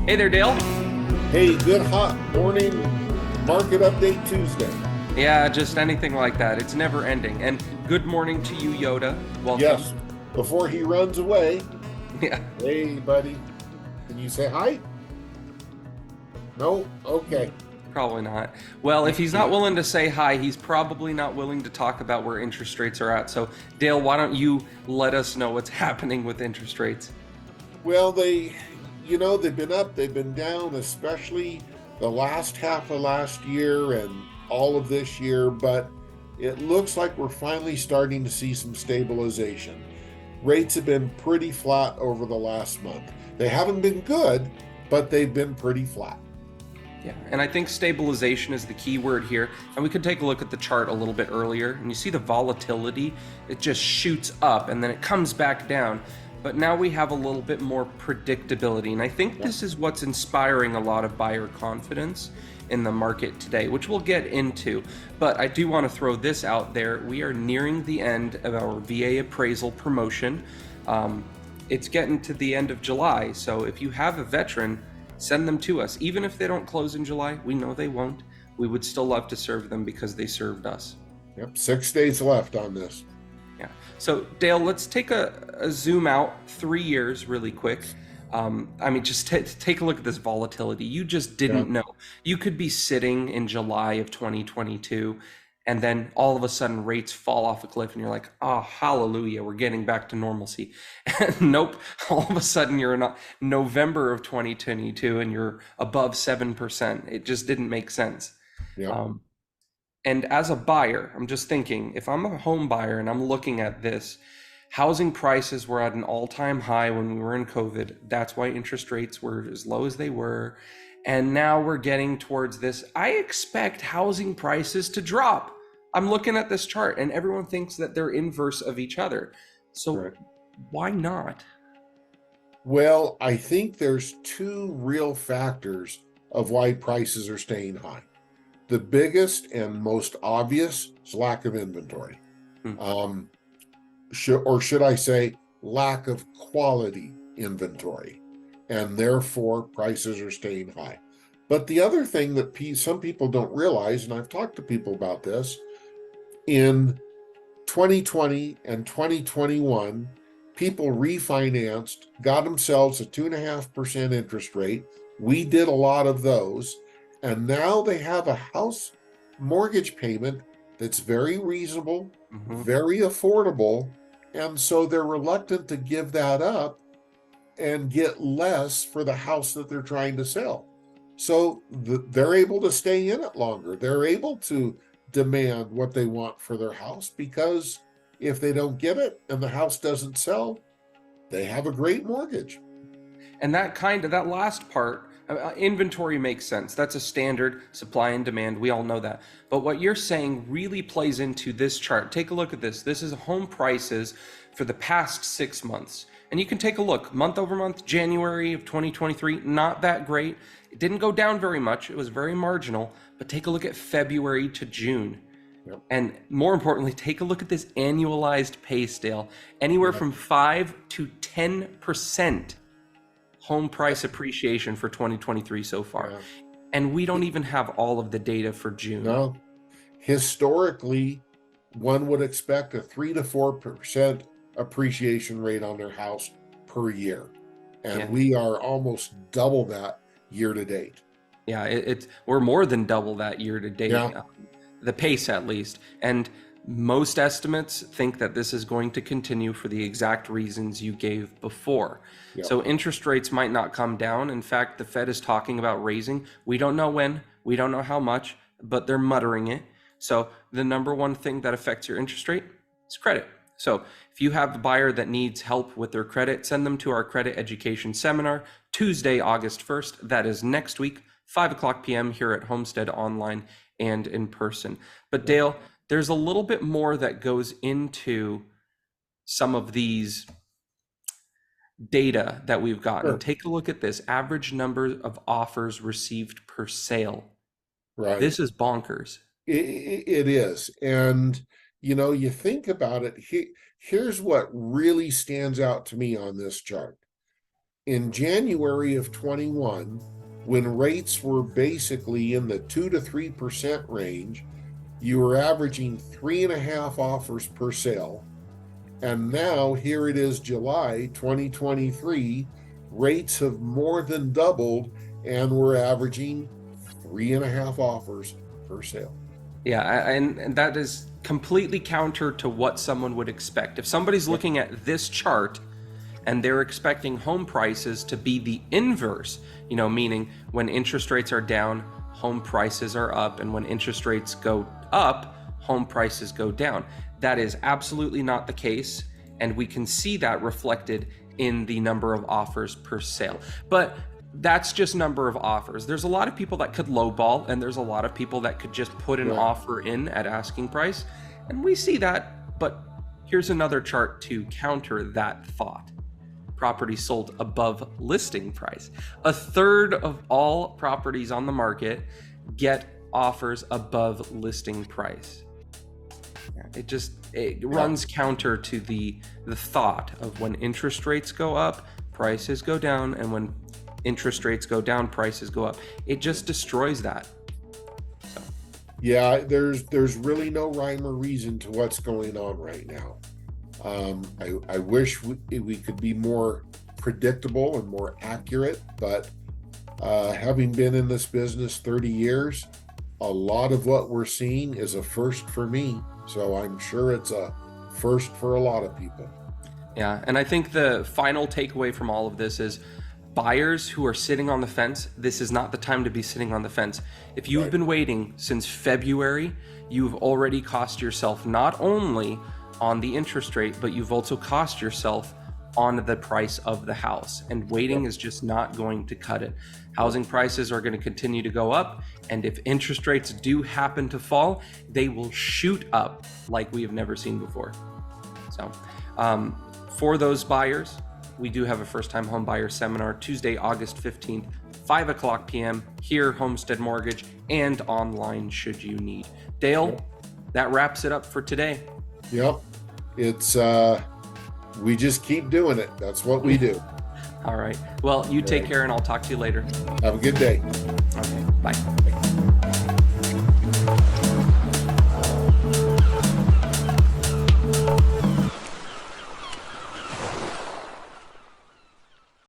Hey there, Dale. Hey, good hot morning market update Tuesday. Yeah, just anything like that. It's never ending. And good morning to you, Yoda. Welcome. Yes, before he runs away, Yeah, hey, buddy, can you say hi? No? Okay. probably not. Well, if he's not willing to say hi, he's probably not willing to talk about where interest rates are at. So, Dale, why don't you let us know what's happening with interest rates? Well, they've been up, they've been down, especially the last half of last year and all of this year, but it looks like we're finally starting to see some stabilization. Rates have been pretty flat over the last month. They haven't been good, but they've been pretty flat. Yeah, and I think stabilization is the key word here. And we could take a look at the chart a little bit earlier, and you see the volatility, it just shoots up and then it comes back down. But now we have a little bit more predictability. And I think this is what's inspiring a lot of buyer confidence in the market today, which we'll get into. But I do want to throw this out there. We are nearing the end of our VA appraisal promotion. It's getting to the end of July. So if you have a veteran, send them to us. Even if they don't close in July, we know they won't. We would still love to serve them because they served us. Yep, 6 days left on this. Yeah. So Dale, let's take a zoom out 3 years really quick. Just take a look at this volatility. You just Yeah. didn't know. You could be sitting in July of 2022, and then all of a sudden rates fall off a cliff, and you're like, "Oh, hallelujah, we're getting back to normalcy." And nope, all of a sudden you're in November of 2022, and you're above 7%. It just didn't make sense. Yep. Um, and as a buyer, I'm just thinking, if I'm a home buyer and I'm looking at this, housing prices were at an all-time high when we were in COVID. That's why interest rates were as low as they were. And now we're getting towards this. I expect housing prices to drop. I'm looking at this chart and everyone thinks that they're inverse of each other. So Correct. why not? Well, I think there's two real factors of why prices are staying high. The biggest and most obvious is lack of inventory. Hmm. Um, should I say, lack of quality inventory. And therefore, prices are staying high. But the other thing that some people don't realize, and I've talked to people about this, in 2020 and 2021, people refinanced, got themselves a 2.5% interest rate. We did a lot of those. And now they have a house mortgage payment that's very reasonable, Mm-hmm. very affordable. And so they're reluctant to give that up and get less for the house that they're trying to sell. So they're able to stay in it longer. They're able to demand what they want for their house because if they don't get it and the house doesn't sell, they have a great mortgage. And that last part, inventory makes sense. That's a standard supply and demand. We all know that. But what you're saying really plays into this chart. Take a look at this. This is home prices for the past 6 months. And you can take a look, month over month, January of 2023, not that great. It didn't go down very much. It was very marginal. But take a look at February to June. Yep. And more importantly, take a look at this annualized pay scale, anywhere from 5 to 10% home price appreciation for 2023 so far. Yeah. And we don't even have all of the data for June. No, historically, one would expect a 3 to 4% appreciation rate on their house per year. And Yeah. we are almost double that year to date. Yeah, we're more than double that year to date, Yeah. the pace at least. And most estimates think that this is going to continue for the exact reasons you gave before. Yeah. So interest rates might not come down. In fact, the Fed is talking about raising. We don't know when, we don't know how much, but they're muttering it. So the number one thing that affects your interest rate is credit. So if you have a buyer that needs help with their credit, send them to our credit education seminar, Tuesday, August 1st. That is next week, 5 p.m. here at Homestead Online and in person. But Dale, there's a little bit more that goes into some of these data that we've gotten. Sure. Take a look at this average number of offers received per sale. Right. This is bonkers. It is. And, you think about it. Here's what really stands out to me on this chart. in January of 21, when rates were basically in the 2 to 3% range, you were averaging 3.5 offers per sale. And now here it is, July 2023, rates have more than doubled, and we're averaging 3.5 offers per sale. Yeah, and that is completely counter to what someone would expect. If somebody's looking at this chart and they're expecting home prices to be the inverse, meaning when interest rates are down, home prices are up, and when interest rates go up, home prices go down. That is absolutely not the case, and we can see that reflected in the number of offers per sale. But that's just number of offers. There's a lot of people that could lowball, and there's a lot of people that could just put an offer in at asking price, and we see that. But here's another chart to counter that thought. Properties sold above listing price. A third of all properties on the market get offers above listing price. It runs counter to the thought of when interest rates go up, prices go down, and when interest rates go down, prices go up. It just destroys that. So. Yeah, there's really no rhyme or reason to what's going on right now. I wish we could be more predictable and more accurate, but having been in this business 30 years, a lot of what we're seeing is a first for me. So I'm sure it's a first for a lot of people. Yeah, and I think the final takeaway from all of this is buyers who are sitting on the fence, this is not the time to be sitting on the fence. If you've been waiting since February, you've already cost yourself not only on the interest rate, but you've also cost yourself on the price of the house. And waiting is just not going to cut it. Housing prices are going to continue to go up. And if interest rates do happen to fall, they will shoot up like we have never seen before. So for those buyers, we do have a first-time home buyer seminar Tuesday, August 15th, 5:00 p.m. here, Homestead Mortgage, and online should you need. Dale, that wraps it up for today. Yep. It's we just keep doing it. That's what we do. All right. Well, you take care, and I'll talk to you later. Have a good day. Okay. Bye.